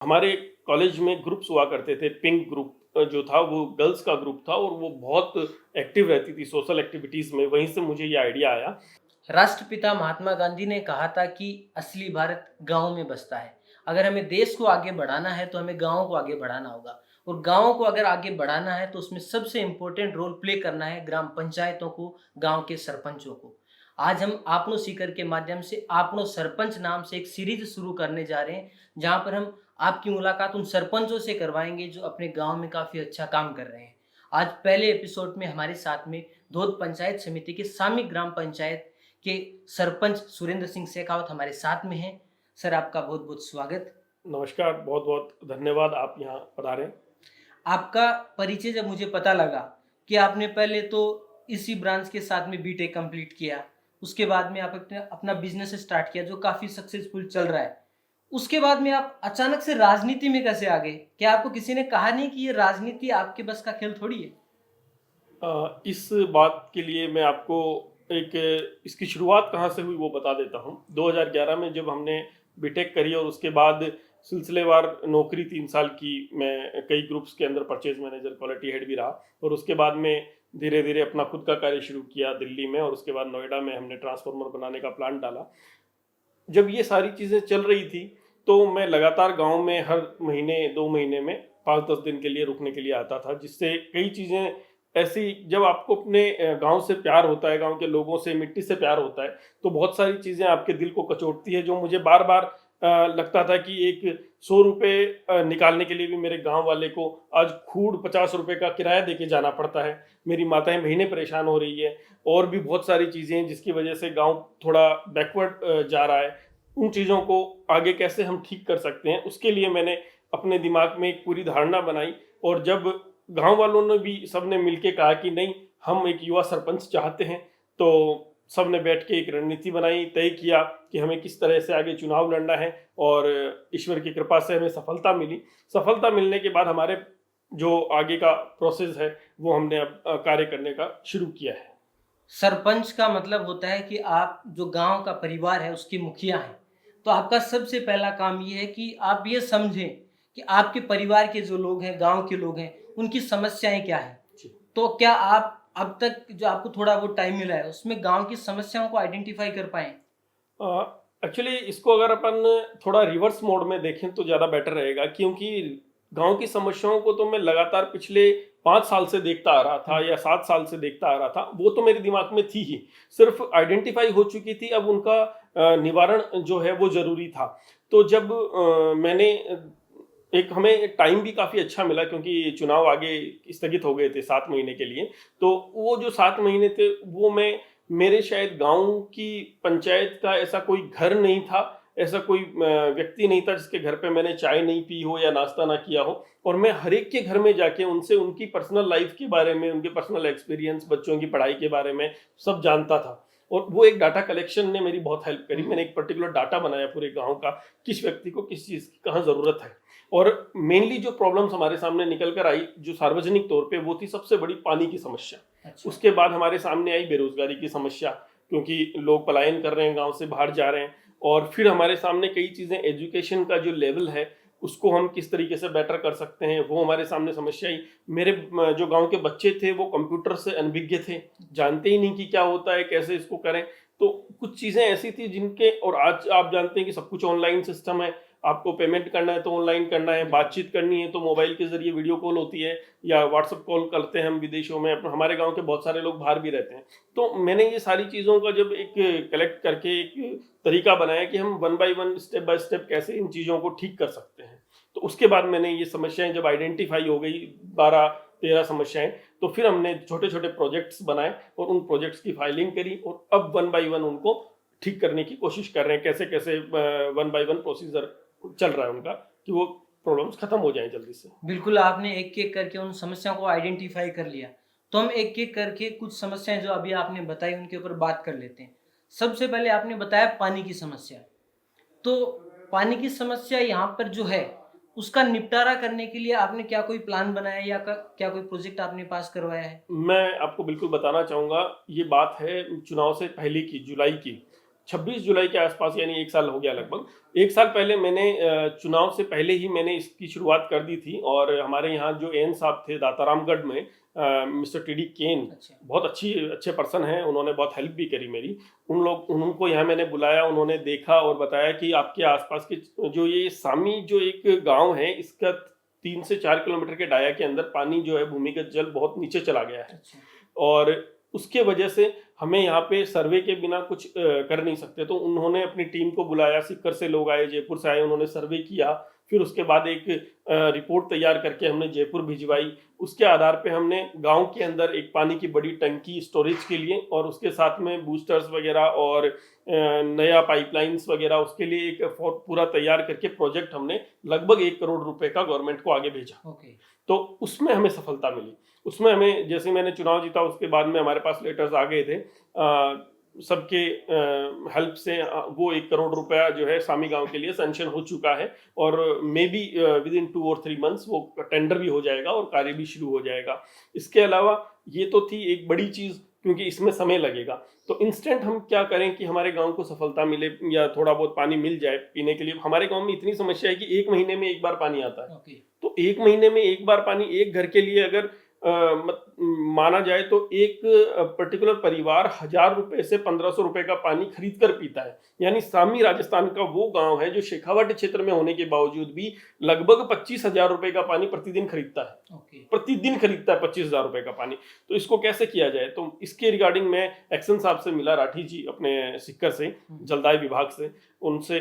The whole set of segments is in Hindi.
हमारे कॉलेज में ग्रुप्स हुआ करते थे। पिंक ग्रुप जो था वो गर्ल्स का ग्रुप था और वो बहुत एक्टिव रहती थी सोशल एक्टिविटीज़ में, वहीं से मुझे ये आइडिया आया। राष्ट्रपिता महात्मा गांधी ने कहा था कि असली भारत गांव में बसता है। अगर हमें देश को आगे बढ़ाना है तो हमें गांवों को आगे बढ़ाना होगा और गांवों को अगर आगे बढ़ाना है तो उसमें सबसे इम्पोर्टेंट रोल प्ले करना है ग्राम पंचायतों को, गांव के सरपंचों को। आज हम आपनो सीकर के माध्यम से आपनो सरपंच नाम से एक सीरीज शुरू करने जा रहे हैं, जहां पर हम आपकी मुलाकात उन सरपंचों से करवाएंगे जो अपने गांव में काफी अच्छा काम कर रहे हैं। आज पहले एपिसोड में हमारे साथ में धोद पंचायत समिति के सामिक ग्राम पंचायत के सरपंच सुरेंद्र सिंह शेखावत हमारे साथ में हैं। सर, आपका बहुत बहुत स्वागत। नमस्कार, बहुत-बहुत धन्यवाद आप यहाँ पधारे। आपका परिचय जब मुझे पता लगा कि आपने पहले तो इसी ब्रांच के साथ में बीटेक कंप्लीट किया, उसके बाद में आप अपना अपना बिजनेस स्टार्ट किया जो काफ़ी सक्सेसफुल चल रहा है। उसके बाद में आप अचानक से राजनीति में कैसे आ गए? क्या आपको किसी ने कहा नहीं कि ये राजनीति आपके बस का खेल थोड़ी है? इस बात के लिए मैं आपको एक इसकी शुरुआत कहाँ से हुई वो बता देता हूँ। 2011 में जब हमने बीटेक करी और उसके बाद सिलसिलेवार नौकरी 3 साल की, मैं कई ग्रुप्स के अंदर परचेज मैनेजर, क्वालिटी हेड भी रहा और उसके बाद में धीरे-धीरे अपना खुद का कार्य शुरू किया दिल्ली में और उसके बाद नोएडा में हमने ट्रांसफ़ार्मर बनाने का प्लांट डाला। जब ये सारी चीज़ें चल रही थी, तो मैं लगातार गाँव में हर महीने 2 महीने में 5-10 दिन के लिए रुकने के लिए आता था, जिससे कई चीज़ें ऐसी, जब आपको अपने गाँव से प्यार होता है, गाँव के लोगों से, मिट्टी से प्यार होता है, तो बहुत सारी चीज़ें आपके दिल को कचोटती है, जो मुझे बार-बार लगता था कि एक ₹100 निकालने के लिए भी मेरे गाँव वाले को आज खूड़ ₹50 का किराया देके जाना पड़ता है। मेरी माताएँ महीने परेशान हो रही है और भी बहुत सारी चीज़ें हैं जिसकी वजह से गाँव थोड़ा बैकवर्ड जा रहा है। उन चीज़ों को आगे कैसे हम ठीक कर सकते हैं, उसके लिए मैंने अपने दिमाग में एक पूरी धारणा बनाई और जब गाँव वालों ने भी सबने मिलके कहा कि नहीं, हम एक युवा सरपंच चाहते हैं, तो सबने बैठ के एक रणनीति बनाई, तय किया कि हमें किस तरह से आगे चुनाव लड़ना है और ईश्वर की कृपा से हमें सफलता मिली। सफलता मिलने के बाद हमारे जो आगे का प्रोसेस है, वो हमने अब कार्य करने का शुरू किया है। सरपंच का मतलब होता है कि आप जो गांव का परिवार है उसके मुखिया हैं। तो आपका सबसे पहला काम ये है कि आप ये समझें कि आपके परिवार के जो लोग हैं, गांव के लोग हैं, उनकी समस्याएं क्या हैं। जी। तो क्या आप अब तक जो आपको थोड़ा वो टाइम मिला है उसमें गांव की समस्याओं को आइडेंटिफाई कर पाए? एक्चुअली इसको अगर अपन थोड़ा रिवर्स मोड में देखें तो ज़्यादा बेटर रहेगा, क्योंकि गांव की समस्याओं को तो मैं लगातार पिछले 5 साल से देखता आ रहा था या 7 साल से देखता आ रहा था, वो तो मेरे दिमाग में थी ही, सिर्फ आइडेंटिफाई हो चुकी थी। अब उनका निवारण जो है वो ज़रूरी था। तो जब मैंने एक हमें टाइम भी काफ़ी अच्छा मिला, क्योंकि चुनाव आगे स्थगित हो गए थे 7 महीने के लिए, तो वो जो 7 महीने थे वो मैं, मेरे शायद गाँव की पंचायत का ऐसा कोई घर नहीं था, ऐसा कोई व्यक्ति नहीं था जिसके घर पे मैंने चाय नहीं पी हो या नाश्ता ना किया हो। और मैं हर एक के घर में जाके उनसे उनकी पर्सनल लाइफ के बारे में, उनके पर्सनल एक्सपीरियंस, बच्चों की पढ़ाई के बारे में सब जानता था। और वो एक डाटा कलेक्शन ने मेरी बहुत हेल्प करी। मैंने एक पर्टिकुलर डाटा बनाया पूरे गाँव का, किस व्यक्ति को किस चीज़ की कहाँ ज़रूरत है। और मेनली जो प्रॉब्लम्स हमारे सामने निकल कर आई, जो सार्वजनिक तौर पे, वो थी सबसे बड़ी पानी की समस्या। अच्छा। उसके बाद हमारे सामने आई बेरोजगारी की समस्या, क्योंकि लोग पलायन कर रहे हैं, गाँव से बाहर जा रहे हैं। और फिर हमारे सामने कई चीज़ें, एजुकेशन का जो लेवल है, उसको हम किस तरीके से बेटर कर सकते हैं, वो हमारे सामने समस्या आई। मेरे जो गाँव के बच्चे थे वो कंप्यूटर से अनभिज्ञ थे, जानते ही नहीं कि क्या होता है, कैसे इसको करें। तो कुछ चीज़ें ऐसी थी जिनके, और आज आप जानते हैं कि सब कुछ ऑनलाइन सिस्टम है, आपको पेमेंट करना है तो ऑनलाइन करना है, बातचीत करनी है तो मोबाइल के ज़रिए वीडियो कॉल होती है या व्हाट्सएप कॉल करते हैं हम विदेशों में। हमारे गाँव के बहुत सारे लोग बाहर भी रहते हैं। तो मैंने ये सारी चीज़ों का जब एक कलेक्ट करके एक तरीका बनाया कि हम one by one, step by step कैसे इन चीज़ों को ठीक कर सकते हैं। तो उसके बाद मैंने ये समस्याएँ जब आइडेंटिफ़ाई हो गई, 12-13 समस्याएँ, तो फिर हमने छोटे-छोटे प्रोजेक्ट्स बनाए और उन प्रोजेक्ट्स की फाइलिंग करी और अब वन बाय वन उनको ठीक करने की कोशिश कर रहे हैं। कैसे-कैसे वन बाय वन प्रोसीजर चल रहा है उनका, कि वो प्रॉब्लम्स खत्म हो जाएँ जल्दी से। बिल्कुल, आपने एक-एक करके उन समस्याओं को आइडेंटिफ़ाई कर लिया। तो हम एक-एक करके कुछ समस्याएँ जो अभी आपने बताई उनके ऊपर बात कर लेते हैं। सबसे पहले आपने बताया पानी की समस्या। तो पानी की समस्या यहाँ पर जो है, उसका निपटारा करने के लिए आपने क्या कोई प्लान बनाया या क्या कोई प्रोजेक्ट आपने पास करवाया है? मैं आपको बिल्कुल बताना चाहूँगा, ये बात है चुनाव से पहले की, जुलाई की। 26 जुलाई के आसपास, यानी 1 साल हो गया लगभग। 1 साल पहले मैंने चुनाव से पहले ही मैंने इसकी शुरुआत कर दी थी, और हमारे यहाँ जो एएन साहब थे दातारामगढ़ में, मिस्टर टीडी केन, अच्छा। बहुत अच्छे पर्सन हैं, उन्होंने बहुत हेल्प भी करी मेरी। उनको यहाँ मैंने बुलाया, उन्होंने देखा और बताया कि आपके आसपास के जो ये सामी जो एक गाँव है, इसका 3 से 4 किलोमीटर के डाया के अंदर पानी जो है, भूमिगत जल बहुत नीचे चला गया है। अच्छा। और उसके वजह से हमें यहाँ पे सर्वे के बिना कुछ कर नहीं सकते। तो उन्होंने अपनी टीम को बुलाया, सीकर से लोग आए, जयपुर से आए, उन्होंने सर्वे किया। फिर उसके बाद एक रिपोर्ट तैयार करके हमने जयपुर भिजवाई। उसके आधार पे हमने गांव के अंदर एक पानी की बड़ी टंकी स्टोरेज के लिए, और उसके साथ में बूस्टर्स वगैरह और नया पाइपलाइंस वगैरह, उसके लिए एक पूरा तैयार करके प्रोजेक्ट हमने लगभग 1 करोड़ रुपए का गवर्नमेंट को आगे भेजा। ओके। तो उसमें हमें सफलता मिली। उसमें हमें, जैसे मैंने चुनाव जीता, उसके बाद में हमारे पास लेटर्स आ गए थे सबके हेल्प से। वो 1 करोड़ रुपया जो है सामी गांव के लिए सैंक्शन हो चुका है, और मे बी विद इन 2 और 3 मंथ्स वो टेंडर भी हो जाएगा और कार्य भी शुरू हो जाएगा। इसके अलावा ये तो थी एक बड़ी चीज़, क्योंकि इसमें समय लगेगा। तो इंस्टेंट हम क्या करें कि हमारे गांव को सफलता मिले या थोड़ा बहुत पानी मिल जाए पीने के लिए। हमारे गांव में इतनी समस्या है कि 1 महीने में 1 बार पानी आता है। ओके। तो 1 महीने में 1 बार पानी एक घर के लिए अगर माना जाए तो एक पर्टिकुलर परिवार 1000 रुपए से 1500 रुपए का पानी खरीद कर पीता है। यानी सामी राजस्थान का वो गांव है जो शेखावाटी क्षेत्र में होने के बावजूद भी लगभग 25,000 रुपए का पानी प्रतिदिन खरीदता है। ओके। प्रतिदिन खरीदता है 25,000 रुपए का पानी। तो इसको कैसे किया जाए, तो इसके रिगार्डिंग मैं एक्शन साहब से मिला, राठी जी अपने सिक्कर से, जलदाय विभाग से,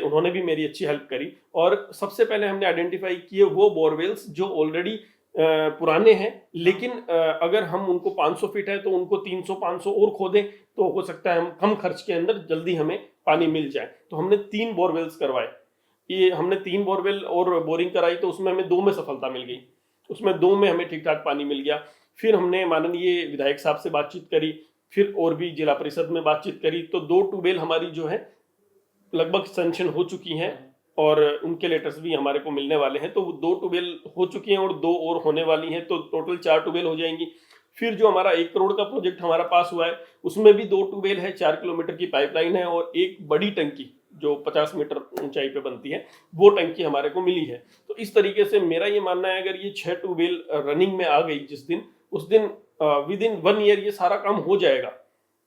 उन्होंने भी मेरी अच्छी हेल्प करी। और सबसे पहले हमने आइडेंटिफाई किए वो बोरवेल्स जो ऑलरेडी पुराने हैं, लेकिन अगर हम उनको 500 फीट है तो उनको 300-500 और खोदें तो हो सकता है हम कम खर्च के अंदर जल्दी हमें पानी मिल जाए। तो हमने 3 बोरवेल्स करवाए। ये हमने 3 बोरवेल और बोरिंग कराई, तो उसमें हमें 2 में सफलता मिल गई। उसमें 2 में हमें ठीक ठाक पानी मिल गया। फिर हमने माननीय विधायक साहब से बातचीत करी, फिर और भी जिला परिषद में बातचीत करी, तो 2 ट्यूबवेल हमारी जो है लगभग सैंक्शन हो चुकी हैं, और उनके लेटर्स भी हमारे को मिलने वाले हैं। तो 2 ट्यूबवेल हो चुकी हैं और 2 और होने वाली हैं, तो टोटल 4 ट्यूबवेल हो जाएंगी। फिर जो हमारा 1 करोड़ का प्रोजेक्ट हमारा पास हुआ है, उसमें भी 2 ट्यूबवेल है, 4 किलोमीटर की पाइपलाइन है, और एक बड़ी टंकी जो 50 मीटर ऊंचाई पे बनती है, वो टंकी हमारे को मिली है। तो इस तरीके से मेरा ये मानना है, अगर ये 6 ट्यूबवेल रनिंग में आ गई जिस दिन, उस दिन विद इन 1 ईयर ये सारा काम हो जाएगा।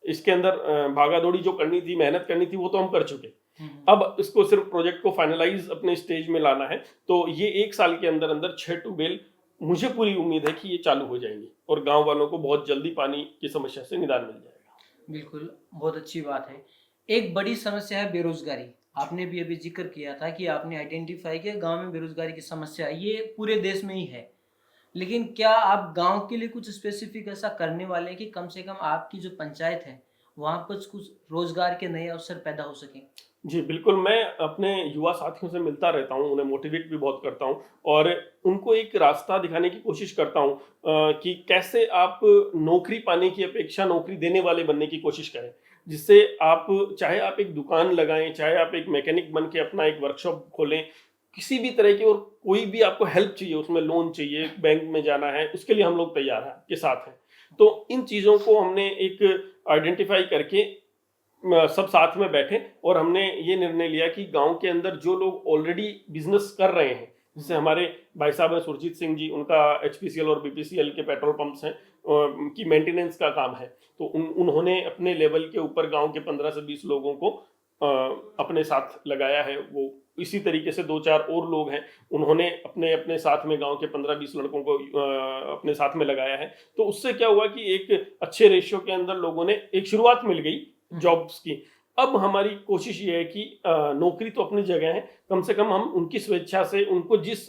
इसके अंदर भागा दौड़ी जो करनी थी, मेहनत करनी थी, वो तो हम कर चुके। अब इसको सिर्फ प्रोजेक्ट को फाइनलाइज अपने स्टेज में लाना है। तो ये 1 साल के अंदर अंदर 6 ट्यूबवेल, मुझे पूरी उम्मीद है कि ये चालू हो जाएंगी और गांव वालों को बहुत जल्दी पानी की समस्या से निदान मिल जाएगा। बिल्कुल, बहुत अच्छी बात है। एक बड़ी समस्या है बेरोजगारी। आपने भी अभी जिक्र किया था कि आपने आइडेंटिफाई किया गांव में बेरोजगारी की समस्या है, ये पूरे देश में ही है। लेकिन क्या आप गांव के लिए कुछ स्पेसिफिक ऐसा करने वाले हैं कि कम से कम आपकी जो पंचायत है वहाँ कुछ रोजगार के नए अवसर पैदा हो सकें? जी बिल्कुल, मैं अपने युवा साथियों से मिलता रहता हूँ, उन्हें मोटिवेट भी बहुत करता हूँ, और उनको एक रास्ता दिखाने की कोशिश करता हूँ कि कैसे आप नौकरी पाने की अपेक्षा नौकरी देने वाले बनने की कोशिश करें। जिससे आप, चाहे आप एक दुकान लगाएं, चाहे आप एक मैकेनिक बन के अपना एक वर्कशॉप खोलें, किसी भी तरह की, और कोई भी आपको हेल्प चाहिए, उसमें लोन चाहिए, बैंक में जाना है, उसके लिए हम लोग तैयार हैं, के साथ हैं। तो इन चीज़ों को हमने एक आइडेंटिफाई करके सब साथ में बैठे, और हमने ये निर्णय लिया कि गांव के अंदर जो लोग ऑलरेडी बिजनेस कर रहे हैं, जैसे हमारे भाई साहब हैं सुरजीत सिंह जी, उनका एचपीसीएल और बीपीसीएल के पेट्रोल पंप्स हैं की मेंटेनेंस का काम है। तो उन्होंने अपने लेवल के ऊपर गांव के 15 से 20 लोगों को अपने साथ लगाया है। वो इसी तरीके से 2-4 और लोग हैं, उन्होंने अपने अपने साथ में गांव के 15-20 लड़कों को अपने साथ में लगाया है। तो उससे क्या हुआ कि एक अच्छे रेशियो के अंदर लोगों ने एक शुरुआत मिल गई जॉब्स की। अब हमारी कोशिश ये है कि नौकरी तो अपनी जगह है, कम से कम हम उनकी स्वेच्छा से, उनको जिस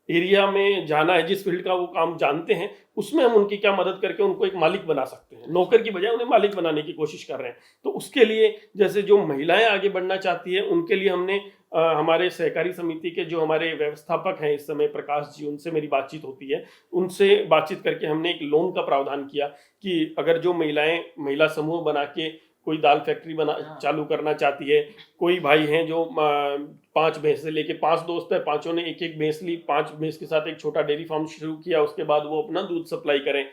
एरिया में जाना है, जिस फील्ड का वो काम जानते हैं, उसमें हम उनकी क्या मदद करके उनको एक मालिक बना सकते हैं। नौकर की बजाय उन्हें मालिक बनाने की कोशिश कर रहे हैं। तो उसके लिए, जैसे जो महिलाएं आगे बढ़ना चाहती है, उनके लिए हमने हमारे सहकारी समिति के जो हमारे व्यवस्थापक हैं इस समय, प्रकाश जी, उनसे मेरी बातचीत होती है। उनसे बातचीत करके हमने एक लोन का प्रावधान किया कि अगर जो महिलाएं महिला समूह बना के कोई दाल फैक्ट्री चालू करना चाहती है, कोई भाई हैं जो 5 भैंस से लेके 5 दोस्त है, पांचों ने एक एक भैंस ली, 5 भैंस के साथ एक छोटा डेयरी फार्म शुरू किया, उसके बाद वो अपना दूध सप्लाई करें।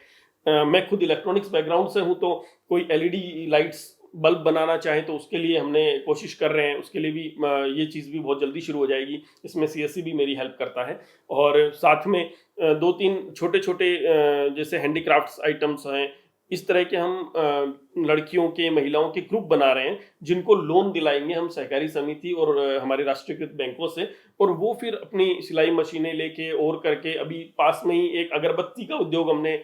मैं खुद इलेक्ट्रॉनिक्स बैकग्राउंड से हूँ, तो कोई एलईडी लाइट्स बल्ब बनाना चाहें तो उसके लिए हमने कोशिश कर रहे हैं, उसके लिए भी ये चीज़ भी बहुत जल्दी शुरू हो जाएगी। इसमें सीएससी भी मेरी हेल्प करता है और साथ में 2-3 छोटे-छोटे जैसे हैंडीक्राफ्ट्स आइटम्स हैं, इस तरह के हम लड़कियों के, महिलाओं के ग्रुप बना रहे हैं, जिनको लोन दिलाएँगे हम सहकारी समिति और हमारे राष्ट्रीयकृत बैंकों से, और वो फिर अपनी सिलाई मशीनें लेके और करके अभी पास में ही एक अगरबत्ती का उद्योग हमने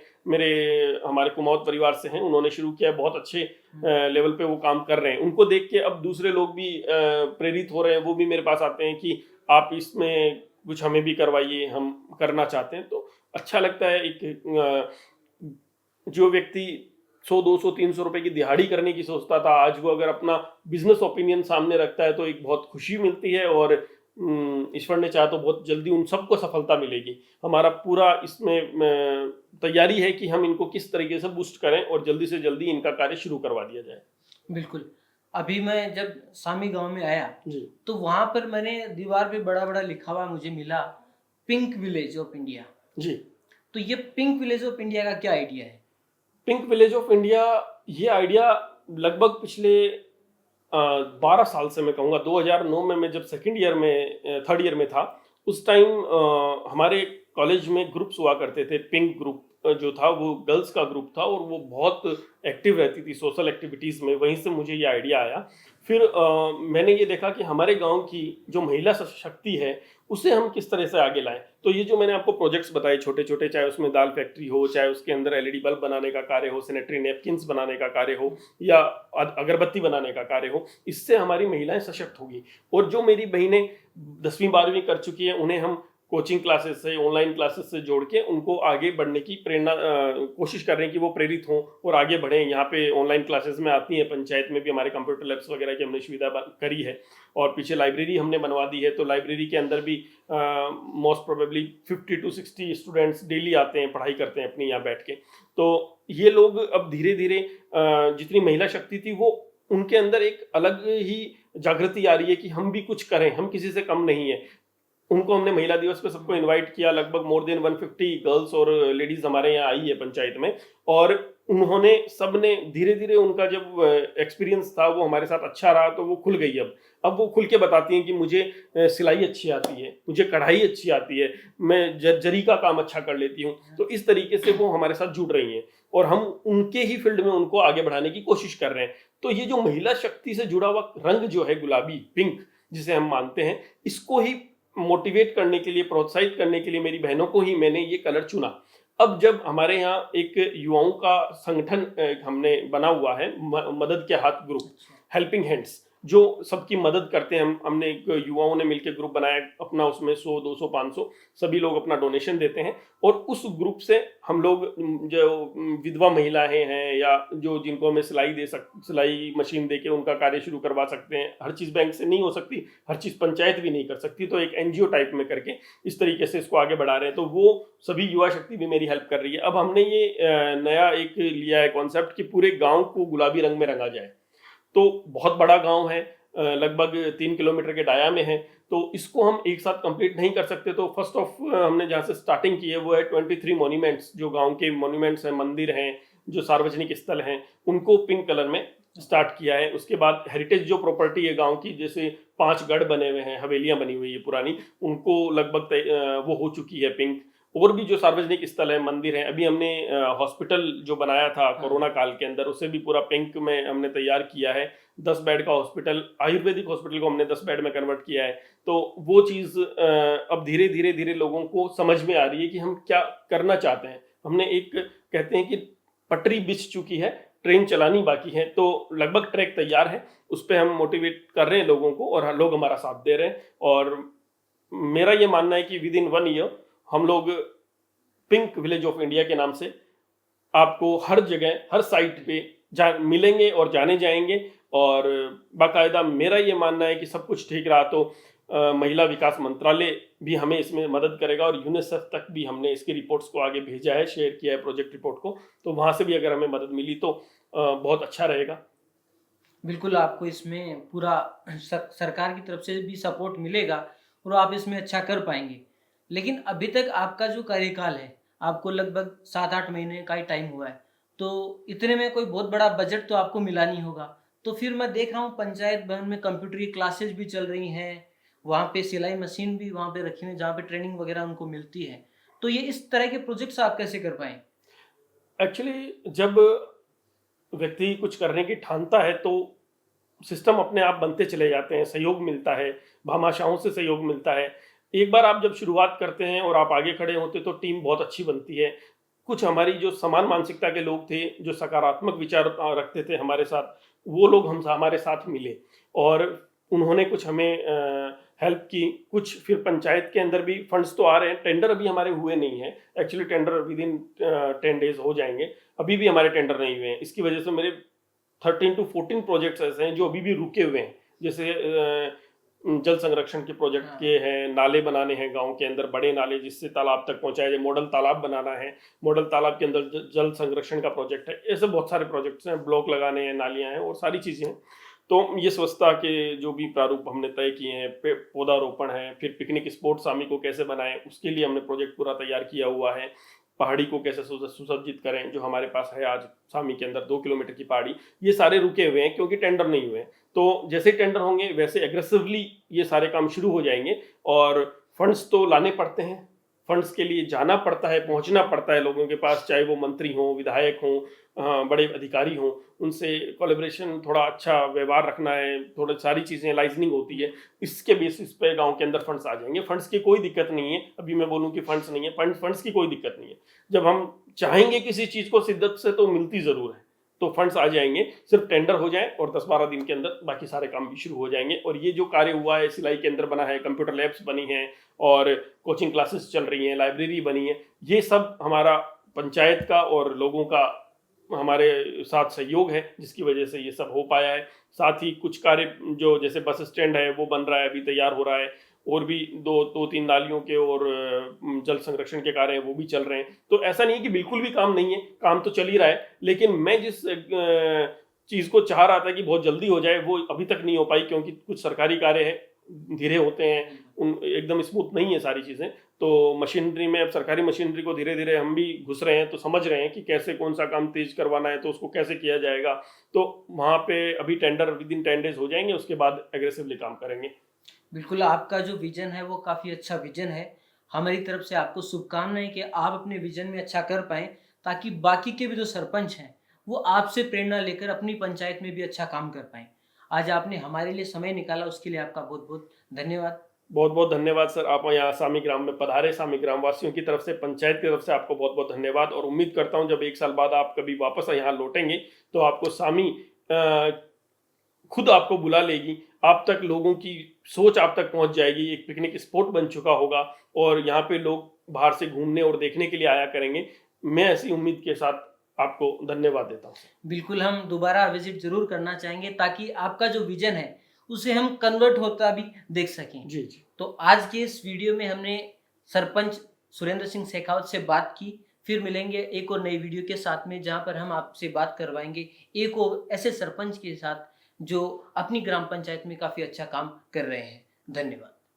हमारे कुमाऊत परिवार से हैं, उन्होंने शुरू किया है, बहुत अच्छे लेवल पे वो काम कर रहे हैं। उनको देख के अब दूसरे लोग भी प्रेरित हो रहे हैं, वो भी मेरे पास आते हैं कि आप इसमें कुछ हमें भी करवाइए, हम करना चाहते हैं। तो अच्छा लगता है जो व्यक्ति 100, 200, 300 रुपए की दिहाड़ी करने की सोचता था, आज वो अगर अपना बिजनेस ओपिनियन सामने रखता है तो एक बहुत खुशी मिलती है और ईश्वर ने चाहा तो बहुत जल्दी उन सबको सफलता मिलेगी। हमारा पूरा इसमें तैयारी है कि हम इनको किस तरीके से बूस्ट करें और जल्दी से जल्दी इनका कार्य शुरू करवा दिया जाए। बिल्कुल। अभी मैं जब सामी गांव में आया जी तो वहां पर मैंने दीवार पे बड़ा बड़ा लिखा हुआ मुझे मिला, पिंक विलेज ऑफ इंडिया। जी। तो ये पिंक विलेज ऑफ इंडिया का क्या आइडिया है? पिंक विलेज ऑफ इंडिया, ये आइडिया लगभग पिछले 12 साल से मैं कहूँगा, 2009 में मैं जब थर्ड ईयर में था, उस टाइम हमारे कॉलेज में ग्रुप्स हुआ करते थे। पिंक ग्रुप जो था वो गर्ल्स का ग्रुप था और वो बहुत एक्टिव रहती थी सोशल एक्टिविटीज़ में, वहीं से मुझे ये आइडिया आया। फिर मैंने ये देखा कि हमारे गांव की जो महिला शक्ति है उसे हम किस तरह से आगे लाएं। तो ये जो मैंने आपको प्रोजेक्ट्स बताए छोटे छोटे, चाहे उसमें दाल फैक्ट्री हो, चाहे उसके अंदर एलईडी बल्ब बनाने का कार्य हो, सैनिटरी नैपकिन्स बनाने का कार्य हो, या अगरबत्ती बनाने का कार्य हो, इससे हमारी महिलाएं सशक्त होगी। और जो मेरी बहनें 10वीं 12वीं कर चुकी हैं, उन्हें हम कोचिंग क्लासेस से, ऑनलाइन क्लासेस से जोड़ के उनको आगे बढ़ने की प्रेरणा कोशिश कर रहे हैं कि वो प्रेरित हों और आगे बढ़ें। यहाँ पे ऑनलाइन क्लासेस में आती हैं, पंचायत में भी हमारे कंप्यूटर लैब्स वगैरह की हमने सुविधा करी है और पीछे लाइब्रेरी हमने बनवा दी है। तो लाइब्रेरी के अंदर भी most probably 50 to 60 students daily आते हैं, पढ़ाई करते हैं अपनी यहाँ बैठ के। तो ये लोग अब धीरे धीरे जितनी महिला शक्ति थी वो उनके अंदर एक अलग ही जागृति आ रही है कि हम भी कुछ करें, हम किसी से कम नहीं है। उनको हमने महिला दिवस पे सबको इनवाइट किया, लगभग मोर देन 150 गर्ल्स और लेडीज हमारे यहाँ आई है पंचायत में, और उन्होंने सबने धीरे धीरे उनका जब एक्सपीरियंस था वो हमारे साथ अच्छा रहा तो वो खुल गई। अब वो खुल के बताती हैं कि मुझे सिलाई अच्छी आती है, मुझे कढ़ाई अच्छी आती है, मैं जरी का काम अच्छा कर लेती हूँ। तो इस तरीके से वो हमारे साथ जुड़ रही हैं और हम उनके ही फील्ड में उनको आगे बढ़ाने की कोशिश कर रहे हैं। तो ये जो महिला शक्ति से जुड़ा हुआ रंग जो है गुलाबी, पिंक जिसे हम मानते हैं, इसको ही मोटिवेट करने के लिए, प्रोत्साहित करने के लिए मेरी बहनों को ही मैंने ये कलर चुना। अब जब हमारे यहाँ एक युवाओं का संगठन हमने बना हुआ है, मदद के हाथ ग्रुप, हेल्पिंग हैंड्स, जो सबकी मदद करते हैं, हमने एक युवाओं ने मिलकर ग्रुप बनाया अपना, उसमें 100, 200, 500 सभी लोग अपना डोनेशन देते हैं और उस ग्रुप से हम लोग जो विधवा महिलाएं हैं या जो जिनको हमें सिलाई मशीन देके उनका कार्य शुरू करवा सकते हैं। हर चीज़ बैंक से नहीं हो सकती, हर चीज़ पंचायत भी नहीं कर सकती, तो एक एनजीओ टाइप में करके इस तरीके से इसको आगे बढ़ा रहे हैं। तो वो सभी युवा शक्ति भी मेरी हेल्प कर रही है। अब हमने ये नया एक लिया है कॉन्सेप्ट कि पूरे गाँव को गुलाबी रंग में रंगा जाए। तो बहुत बड़ा गांव है, लगभग 3 किलोमीटर के डाया में है, तो इसको हम एक साथ कंप्लीट नहीं कर सकते। तो फर्स्ट ऑफ हमने जहाँ से स्टार्टिंग की है वो है 23 मॉन्यूमेंट्स, जो गांव के मॉन्यूमेंट्स हैं, मंदिर हैं, जो सार्वजनिक स्थल हैं, उनको पिंक कलर में स्टार्ट किया है। उसके बाद हेरिटेज जो प्रॉपर्टी है गांव की, जैसे 5 गढ़ बने हुए हैं, हवेलियां बनी हुई है पुरानी, उनको लगभग वो हो चुकी है पिंक। और भी जो सार्वजनिक स्थल है, मंदिर है, अभी हमने हॉस्पिटल जो बनाया था कोरोना काल के अंदर, उसे भी पूरा पिंक में हमने तैयार किया है। 10 बेड का हॉस्पिटल, आयुर्वेदिक हॉस्पिटल को हमने 10 बेड में कन्वर्ट किया है। तो वो चीज़ अब धीरे धीरे धीरे लोगों को समझ में आ रही है कि हम क्या करना चाहते हैं। हमने एक कहते हैं कि पटरी बिछ चुकी है, ट्रेन चलानी बाकी है। तो लगभग ट्रैक तैयार है, उस पर हम मोटिवेट कर रहे हैं लोगों को और लोग हमारा साथ दे रहे हैं। और मेरा ये मानना है कि विद इन 1 ईयर हम लोग पिंक विलेज ऑफ इंडिया के नाम से आपको हर जगह, हर साइट पे मिलेंगे और जाने जाएंगे। और बाकायदा मेरा ये मानना है कि सब कुछ ठीक रहा तो महिला विकास मंत्रालय भी हमें इसमें मदद करेगा और यूनिसेफ तक भी हमने इसकी रिपोर्ट्स को आगे भेजा है, शेयर किया है प्रोजेक्ट रिपोर्ट को। तो वहाँ से भी अगर हमें मदद मिली तो बहुत अच्छा रहेगा। बिल्कुल, आपको इसमें पूरा सरकार की तरफ से भी सपोर्ट मिलेगा और आप इसमें अच्छा कर पाएंगे। लेकिन अभी तक आपका जो कार्यकाल है, आपको लगभग 7-8 महीने का ही टाइम हुआ है, तो इतने में कोई बहुत बड़ा बजट तो आपको मिला नहीं होगा। तो फिर मैं देख रहा हूँ पंचायत भवन में कंप्यूटर की क्लासेस भी चल रही हैं, वहाँ पे सिलाई मशीन भी वहाँ पे रखी हुई है जहाँ पे ट्रेनिंग वगैरह उनको मिलती है। तो ये इस तरह के प्रोजेक्ट्स आप कैसे कर पाए? एक्चुअली जब व्यक्ति कुछ करने की ठानता है तो सिस्टम अपने आप बनते चले जाते हैं, सहयोग मिलता है, भामाशाहों से सहयोग मिलता है। एक बार आप जब शुरुआत करते हैं और आप आगे खड़े होते तो टीम बहुत अच्छी बनती है। कुछ हमारी जो समान मानसिकता के लोग थे, जो सकारात्मक विचार रखते थे हमारे साथ, वो लोग हमारे साथ मिले और उन्होंने कुछ हमें हेल्प की। कुछ फिर पंचायत के अंदर भी फंड्स तो आ रहे हैं, टेंडर अभी हमारे हुए नहीं हैं। Actually tender with in 10 days हो जाएंगे, अभी भी हमारे टेंडर नहीं हुए हैं। इसकी वजह से मेरे 13 to 14 प्रोजेक्ट्स ऐसे हैं जो अभी भी रुके हुए हैं। जैसे जल संरक्षण के प्रोजेक्ट हाँ। के हैं, नाले बनाने हैं गांव के अंदर, बड़े नाले जिससे तालाब तक पहुंचाया जाए, मॉडल तालाब बनाना है, मॉडल तालाब के अंदर जल संरक्षण का प्रोजेक्ट है। ऐसे बहुत सारे प्रोजेक्ट्स हैं, ब्लॉक लगाने हैं, नालियां हैं और सारी चीज़ें हैं। तो ये स्वच्छता के जो भी प्रारूप हमने तय किए हैं, पौधारोपण है, फिर पिकनिक स्पॉट सामी को कैसे बनाएं, उसके लिए हमने प्रोजेक्ट पूरा तैयार किया हुआ है। पहाड़ी को कैसे सुसज्जित करें, जो हमारे पास है आज सामी के अंदर 2 किलोमीटर की पहाड़ी, ये सारे रुके हुए हैं क्योंकि टेंडर नहीं हुए। तो जैसे टेंडर होंगे वैसे एग्रेसिवली ये सारे काम शुरू हो जाएंगे। और फंड्स तो लाने पड़ते हैं, फंड्स के लिए जाना पड़ता है, पहुंचना पड़ता है लोगों के पास, चाहे वो मंत्री हों, विधायक हों, बड़े अधिकारी हों, उनसे कोलैबोरेशन, थोड़ा अच्छा व्यवहार रखना है, थोड़ी सारी चीज़ें लाइजनिंग होती है। इसके बेसिस पे गांव के अंदर फंड्स आ जाएंगे। फंड्स की कोई दिक्कत नहीं है। अभी मैं बोलूं कि फंड्स नहीं है, फंड्स की कोई दिक्कत नहीं है। जब हम चाहेंगे किसी चीज़ को शिद्दत से तो मिलती ज़रूर है, तो फंड्स आ जाएंगे। सिर्फ टेंडर हो जाए और 10-12 दिन के अंदर बाकी सारे काम भी शुरू हो जाएंगे। और ये जो कार्य हुआ है, सिलाई केंद्र बना है, कंप्यूटर लैब्स बनी हैं और कोचिंग क्लासेस चल रही हैं, लाइब्रेरी बनी है, ये सब हमारा पंचायत का और लोगों का हमारे साथ सहयोग है, जिसकी वजह से ये सब हो पाया है। साथ ही कुछ कार्य जो जैसे बस स्टैंड है वो बन रहा है, अभी तैयार हो रहा है, और भी दो तीन नालियों के और जल संरक्षण के कार्य हैं वो भी चल रहे हैं। तो ऐसा नहीं है कि बिल्कुल भी काम नहीं है, काम तो चल ही रहा है। लेकिन मैं जिस चीज़ को चाह रहा था कि बहुत जल्दी हो जाए, वो अभी तक नहीं हो पाई, क्योंकि कुछ सरकारी कार्य है, धीरे होते हैं, उन एकदम स्मूथ नहीं है सारी चीज़ें। तो मशीनरी में, अब सरकारी मशीनरी को धीरे धीरे हम भी घुस रहे हैं, तो समझ रहे हैं कि कैसे कौन सा काम तेज करवाना है, तो उसको कैसे किया जाएगा। तो वहाँ पे अभी टेंडर विद इन 10 डेज हो जाएंगे, उसके बाद एग्रेसिवली काम करेंगे। बिल्कुल, आपका जो विजन है वो काफ़ी अच्छा विजन है। हमारी तरफ से आपको शुभकामनाएं कि आप अपने विजन में अच्छा कर पाएँ, ताकि बाकी के भी जो सरपंच हैं वो आपसे प्रेरणा लेकर अपनी पंचायत में भी अच्छा काम कर पाएँ। आज आपने हमारे लिए समय निकाला, उसके लिए आपका बहुत-बहुत धन्यवाद। बहुत बहुत धन्यवाद सर, आप यहाँ सामी ग्राम में पधारे। सामी ग्राम वासियों की तरफ से, पंचायत की तरफ से आपको बहुत बहुत धन्यवाद। और उम्मीद करता हूँ जब 1 साल बाद आप कभी वापस यहाँ लौटेंगे तो आपको सामी खुद आपको बुला लेगी, आप तक लोगों की सोच आप तक पहुँच जाएगी। एक पिकनिक स्पॉट बन चुका होगा और यहाँ पे लोग बाहर से घूमने और देखने के लिए आया करेंगे। मैं ऐसी उम्मीद के साथ आपको धन्यवाद देता हूँ। बिल्कुल, हम दोबारा विज़िट ज़रूर करना चाहेंगे, ताकि आपका जो विज़न है उसे हम कन्वर्ट होता भी देख सकें। जी जी। तो आज के इस वीडियो में हमने सरपंच सुरेंद्र सिंह शेखावत से बात की। फिर मिलेंगे एक और नई वीडियो के साथ में, जहाँ पर हम आपसे बात करवाएंगे एक और ऐसे सरपंच के साथ जो अपनी ग्राम पंचायत में काफ़ी अच्छा काम कर रहे हैं। धन्यवाद।